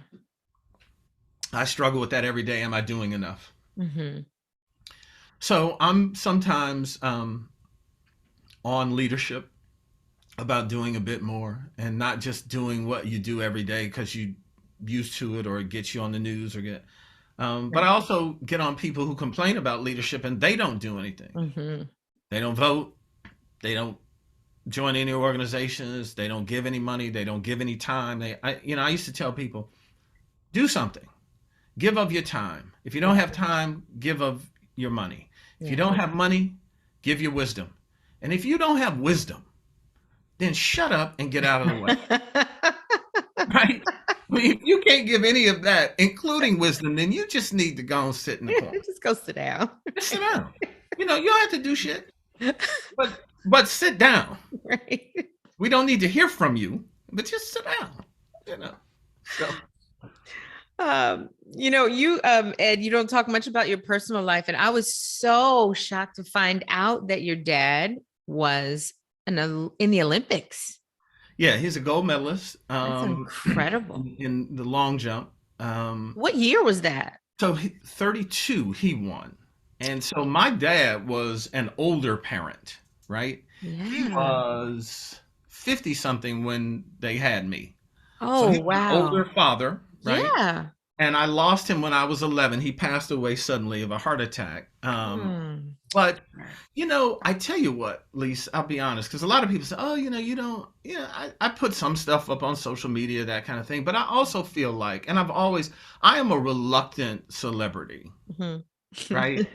I struggle with that every day. Am I doing enough? Mm-hmm. So I'm sometimes on leadership about doing a bit more and not just doing what you do every day because you used to it or it gets you on the news or get. But I Right. also get on people who complain about leadership and they don't do anything. Mm-hmm. They don't vote. They don't join any organizations. They don't give any money. They don't give any time. I used to tell people, do something. Give of your time. If you don't have time, give of your money. If you Yeah. don't have money, give your wisdom. And if you don't have wisdom, then shut up and get out of the way. Right? I mean, if you can't give any of that, including wisdom, then you just need to go and sit in the corner. Just go sit down. Just sit down. You don't have to do shit, but sit down. Right. We don't need to hear from you, but just sit down. You know. So Ed, you don't talk much about your personal life. And I was so shocked to find out that your dad was in the Olympics. yeah, he's a gold medalist. That's incredible. In the long jump. What year was that? So 32, he won. And so my dad was an older parent, right? He Yeah. was 50 something when they had me. Oh, So he was wow. an older father, right? Yeah. And I lost him when I was 11. He passed away suddenly of a heart attack. But, I tell you what, Lise, I'll be honest, because a lot of people say, oh, you don't, I put some stuff up on social media, that kind of thing. But I also feel like, and I am a reluctant celebrity, right?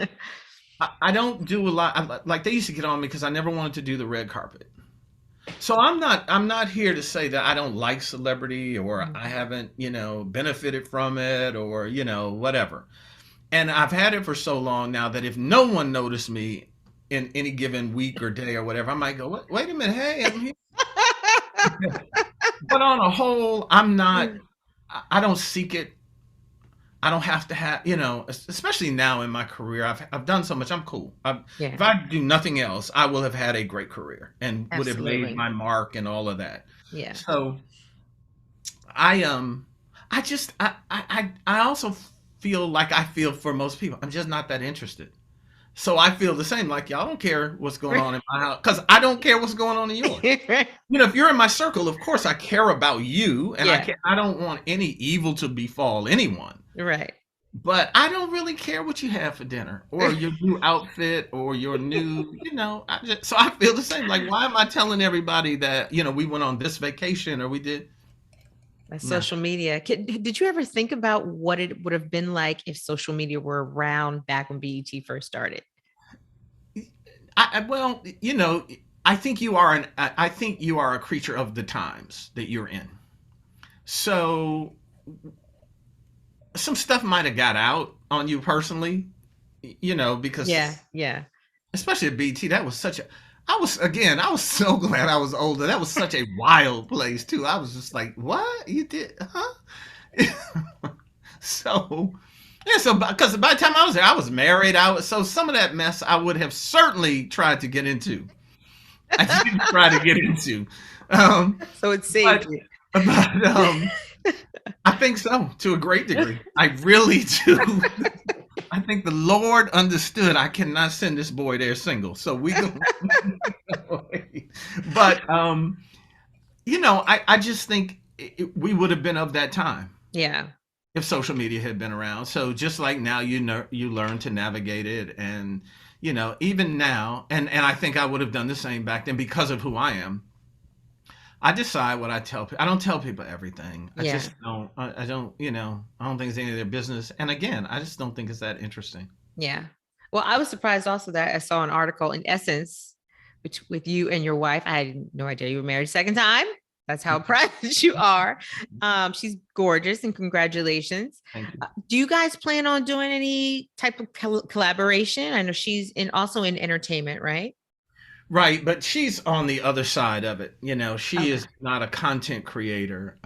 I don't do a lot. Like they used to get on me because I never wanted to do the red carpet. So I'm not here to say that I don't like celebrity or I haven't, benefited from it or, whatever. And I've had it for so long now that if no one noticed me in any given week or day or whatever, I might go, wait a minute, hey, I'm here. But on a whole, I don't seek it. I don't have to have, especially now in my career, I've done so much. I'm cool. If I do nothing else, I will have had a great career and would have made my mark and all of that. Yeah. So I also feel like I feel for most people. I'm just not that interested. So I feel the same. Like y'all don't care what's going on in my house because I don't care what's going on in yours. If you're in my circle, of course I care about you, and I don't want any evil to befall anyone. Right. But I don't really care what you have for dinner or your new outfit or your new, so I feel the same. Like, why am I telling everybody that, we went on this vacation or we did? Social media. Did you ever think about what it would have been like if social media were around back when BET first started? I think you are a creature of the times that you're in. So some stuff might have got out on you personally, because especially at BT, that was I was so glad I was older. That was such a wild place too. I was just like, what you did, huh? So because by the time I was there, I was married. So some of that mess I would have certainly tried to get into. I didn't try to get into. So it saved you. But I think so, to a great degree. I really do. I think the Lord understood I cannot send this boy there single. So we go. But I just think we would have been of that time. Yeah. If social media had been around. So just like now, you learn to navigate it, and even now, and I think I would have done the same back then because of who I am. I decide what I tell people. I don't tell people everything. I just don't. I don't. I don't think it's any of their business. And again, I just don't think it's that interesting. Yeah. Well, I was surprised also that I saw an article in Essence with you and your wife. I had no idea you were married a second time. That's how private you are. She's gorgeous, and congratulations. Thank you. Do you guys plan on doing any type of collaboration? I know she's also in entertainment, right? Right, but she's on the other side of it. She is not a content creator.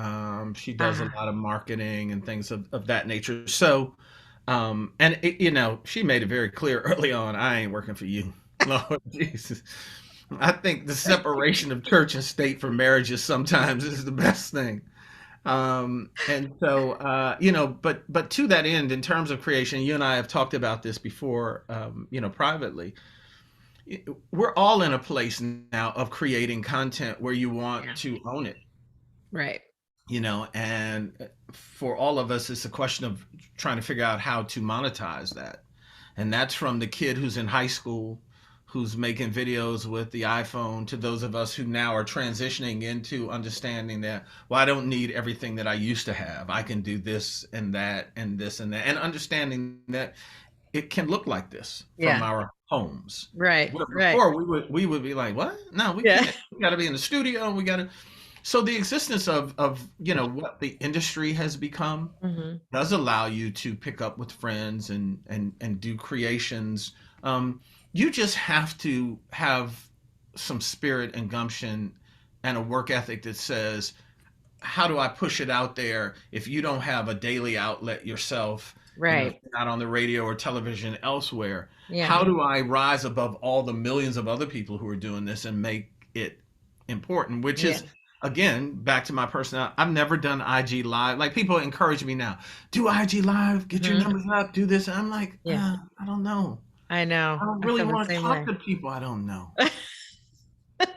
She does a lot of marketing and things of that nature. So, she made it very clear early on, I ain't working for you. Lord Jesus. I think the separation of church and state for marriages sometimes is the best thing. And so, but to that end, in terms of creation, you and I have talked about this before, privately. We're all in a place now of creating content where you want Yeah. to own it, Right. and for all of us, it's a question of trying to figure out how to monetize that. And that's from the kid who's in high school who's making videos with the iPhone to those of us who now are transitioning into understanding that, well, I don't need everything that I used to have. I can do this and that and this and that, and understanding that it can look like this from Yeah. our homes. Right. Where Right. before we would be like, what? No, we Yeah. can't. We got to be in the studio. We got to. So the existence of what the industry has become Hmm. does allow you to pick up with friends and do creations. You just have to have some spirit and gumption and a work ethic that says, how do I push it out there if you don't have a daily outlet yourself? If Right. you're not on the radio or television elsewhere, Yeah. how do I rise above all the millions of other people who are doing this and make it important? Which Yeah. is, again, back to my personality. I've never done IG live. Like, people encourage me now, do IG live, get your Hmm. numbers up, do this. And I'm like, Yeah. I don't know. I I know. don't I really feel the want to same talk way. to people I don't know. It's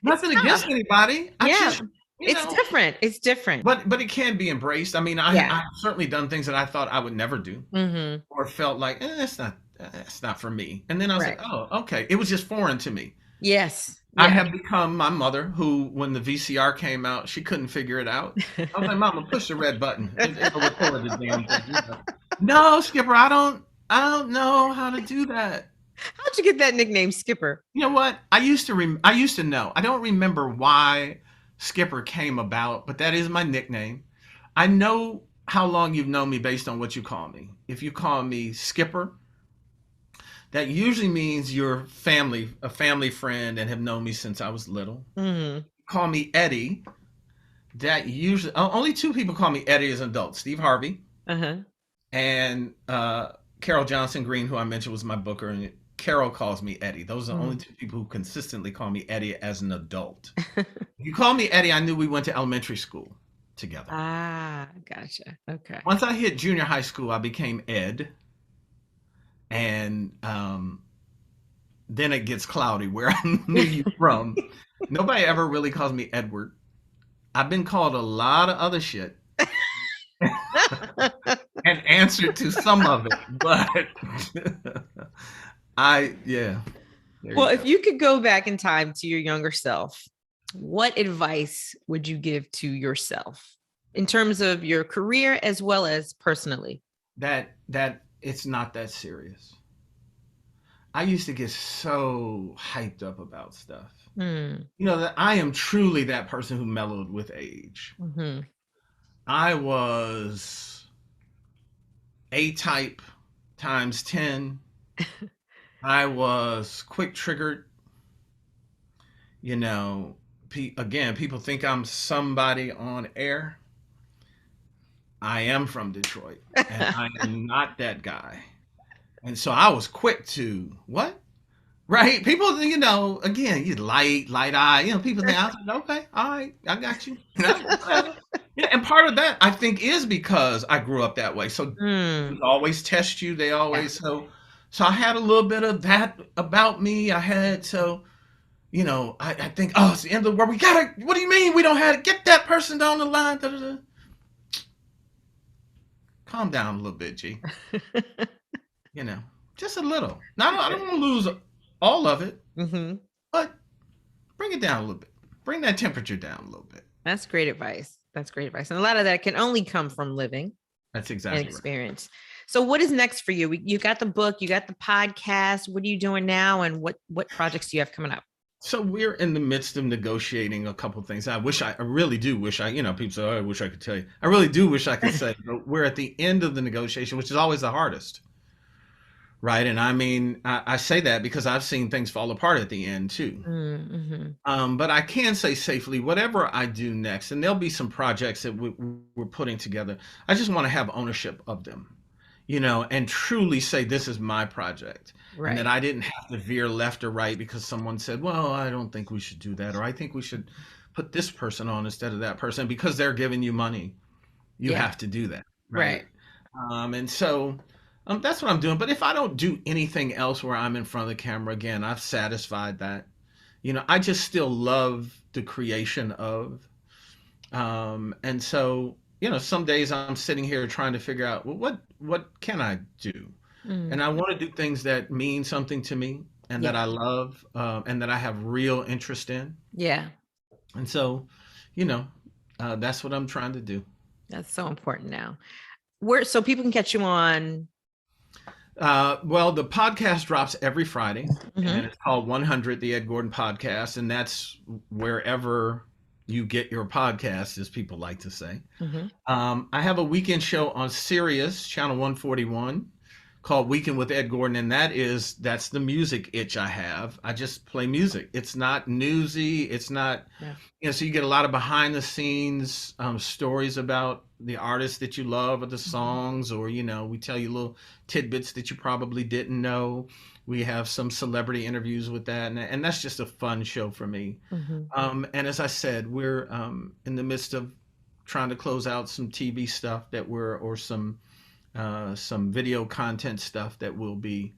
Nothing against tough. anybody. I Yeah. just, you It's know, different. It's different. but it can be embraced. I mean, Yeah. I've certainly done things that I thought I would never do, Hmm. or felt like, it's not for me. And then I was like, Right. oh, okay. It was just foreign to me. Yes. I Yeah. have become my mother, who, when the VCR came out, she couldn't figure it out. I was like, Mama, push the red button. It'll record the damn thing. No, Skipper, I don't know how to do that. How'd you get that nickname, Skipper? You know what? I used to know. I don't remember why Skipper came about, but that is my nickname. I know how long you've known me based on what you call me. If you call me Skipper, that usually means you're a family friend, and have known me since I was little. Hmm. Call me Eddie. That usually only two people call me Eddie as an adult: Steve Harvey Uh-huh. and Carol Johnson Green, who I mentioned was my booker, and Carol calls me Eddie. Those are the only two people who consistently call me Eddie as an adult. If you call me Eddie, I knew we went to elementary school together. Ah, gotcha. Okay. Once I hit junior high school, I became Ed, and then it gets cloudy where I knew you from. Nobody ever really calls me Edward. I've been called a lot of other shit and answered to some of it, but yeah. Well, if you could go back in time to your younger self, what advice would you give to yourself in terms of your career as well as personally? That it's not that serious. I used to get so hyped up about stuff. Hmm. That I am truly that person who mellowed with age. Mm-hmm. I was A-type times 10. I was quick triggered. Again, people think I'm somebody on air. I am from Detroit, and I am not that guy. And so I was quick to, what? Right? People, again, you light eye. People think, I was like, okay, all right, I got you. Yeah, and part of that, I think, is because I grew up that way. So they Mm. always test you. They Yeah. always, so I had a little bit of that about me. I had, I think, oh, it's the end of the world. What do you mean we don't have to get that person down the line? Da, da, da. Calm down a little bit, G. Just a little. Now, I don't want to lose all of it, Mm-hmm. but bring it down a little bit. Bring that temperature down a little bit. That's great advice. That's great advice. And a lot of that can only come from living That's and exactly right. experience. So what is next for you? You got the book, you got the podcast. What are you doing now? And what projects do you have coming up? So we're in the midst of negotiating a couple things. I really do wish people say, oh, I wish I could tell you. I really do wish I could say, but we're at the end of the negotiation, which is always the hardest. Right. And I mean, I say that because I've seen things fall apart at the end too. Mm-hmm. But I can say safely, whatever I do next, and there'll be some projects that we're putting together, I just want to have ownership of them, and truly say, this is my project. Right. And that I didn't have to veer left or right because someone said, well, I don't think we should do that, or I think we should put this person on instead of that person because they're giving you money. You have to do that, right? And so that's what I'm doing. But if I don't do anything else where I'm in front of the camera, again, I've satisfied that. I just still love the creation of. And so, some days I'm sitting here trying to figure out, well, what can I do? And I want to do things that mean something to me and that I love, and that I have real interest in. Yeah. And so, that's what I'm trying to do. That's so important now. So people can catch you on. Well, the podcast drops every Friday, and it's called 100, the Ed Gordon Podcast, and that's wherever you get your podcast, as people like to say. I have a weekend show on Sirius, channel 141, called Weekend with Ed Gordon, and that's the music itch I have. I just play music. It's not newsy. It's not, so you get a lot of behind the scenes stories about the artists that you love or the songs, or, we tell you little tidbits that you probably didn't know. We have some celebrity interviews with that, and that's just a fun show for me. And as I said, we're in the midst of trying to close out some TV stuff or some video content stuff that we'll be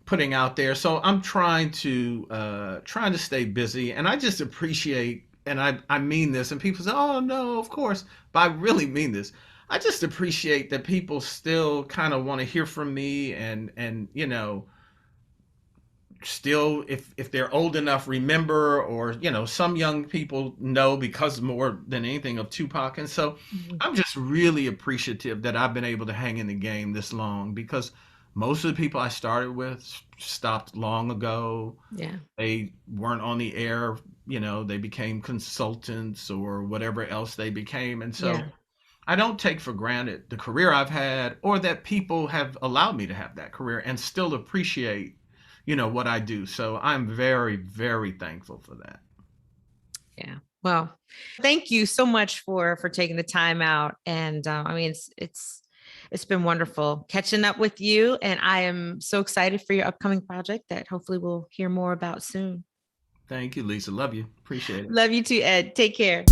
putting out there. So I'm trying to stay busy, and I just appreciate, and I mean this, and people say, oh no, of course, but I really mean this. I just appreciate that people still kind of want to hear from me, and still, if they're old enough, remember, or some young people know, because more than anything, of Tupac. And so I'm just really appreciative that I've been able to hang in the game this long, because most of the people I started with stopped long ago. They weren't on the air, they became consultants or whatever else they became. And so I don't take for granted the career I've had, or that people have allowed me to have that career, and still appreciate what I do. So I'm very, very thankful for that. Yeah. Well, thank you so much for taking the time out. And I mean, it's been wonderful catching up with you. And I am so excited for your upcoming project that hopefully we'll hear more about soon. Thank you, Lisa. Love you. Appreciate it. Love you too, Ed. Take care.